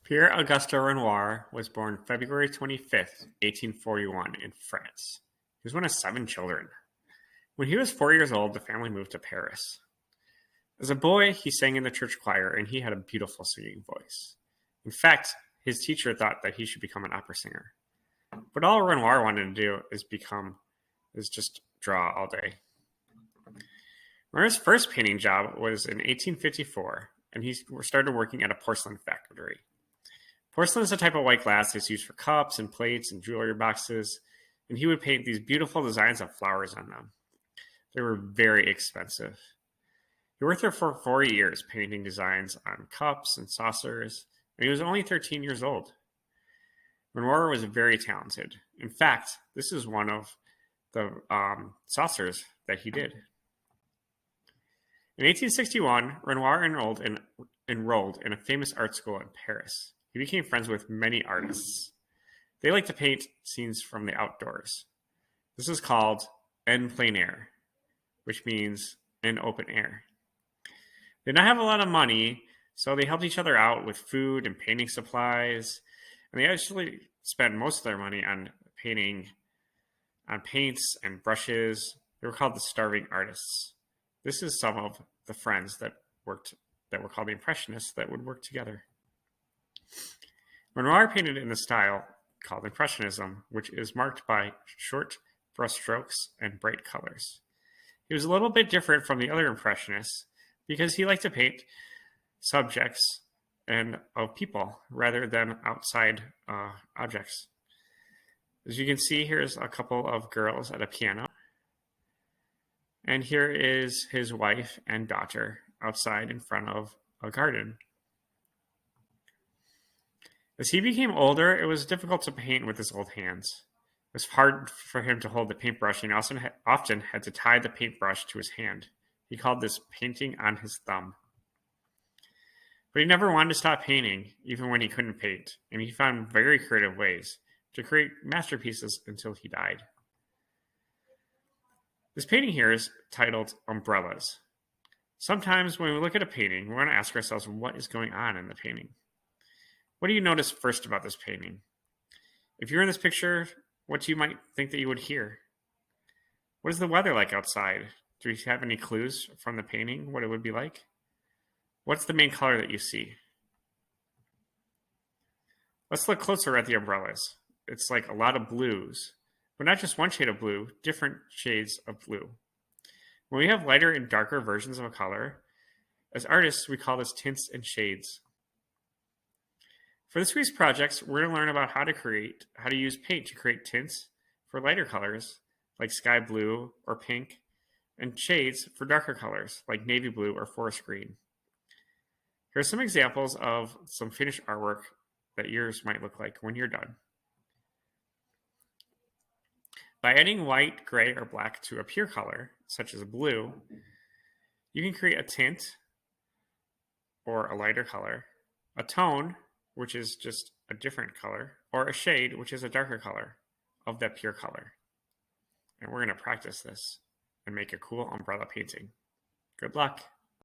Pierre Auguste Renoir was born February 25th, 1841, in France. He was one of seven children. When he was 4 years old, the family moved to Paris. As a boy, he sang in the church choir and he had a beautiful singing voice. In fact, his teacher thought that he should become an opera singer. But all Renoir wanted to do is just draw all day. Renoir's first painting job was in 1854, and he started working at a porcelain factory. Porcelain is a type of white glass that's used for cups and plates and jewelry boxes, and he would paint these beautiful designs of flowers on them. They were very expensive. He worked there for 4 years, painting designs on cups and saucers, and he was only 13 years old. Renoir was very talented. In fact, this is one of the saucers that he did. In 1861, Renoir enrolled in a famous art school in Paris. He became friends with many artists. They liked to paint scenes from the outdoors. This is called en plein air, which means in open air. They did not have a lot of money, so they helped each other out with food and painting supplies, and they actually spent most of their money on painting on paints and brushes. They were called the starving artists. This is some of the friends that were called the Impressionists that would work together. Renoir painted in the style called Impressionism, which is marked by short brushstrokes and bright colors. He was a little bit different from the other Impressionists because he liked to paint subjects and of people rather than outside objects. As you can see, here's a couple of girls at a piano. And here is his wife and daughter outside in front of a garden. As he became older, it was difficult to paint with his old hands. It was hard for him to hold the paintbrush, and he often had to tie the paintbrush to his hand. He called this painting on his thumb. But he never wanted to stop painting, even when he couldn't paint, and he found very creative ways to create masterpieces until he died. This painting here is titled Umbrellas. Sometimes when we look at a painting, we want to ask ourselves what is going on in the painting. What do you notice first about this painting? If you're in this picture, what do you might think that you would hear? What is the weather like outside? Do you have any clues from the painting what it would be like? What's the main color that you see? Let's look closer at the umbrellas. It's like a lot of blues, but not just one shade of blue, different shades of blue. When we have lighter and darker versions of a color, as artists, we call this tints and shades. For this week's projects, we're going to learn about how to use paint to create tints for lighter colors, like sky blue or pink, and shades for darker colors, like navy blue or forest green. Here are some examples of some finished artwork that yours might look like when you're done. By adding white, gray, or black to a pure color, such as blue, you can create a tint, or a lighter color, a tone, which is just a different color, or a shade, which is a darker color of that pure color. And we're going to practice this and make a cool umbrella painting. Good luck!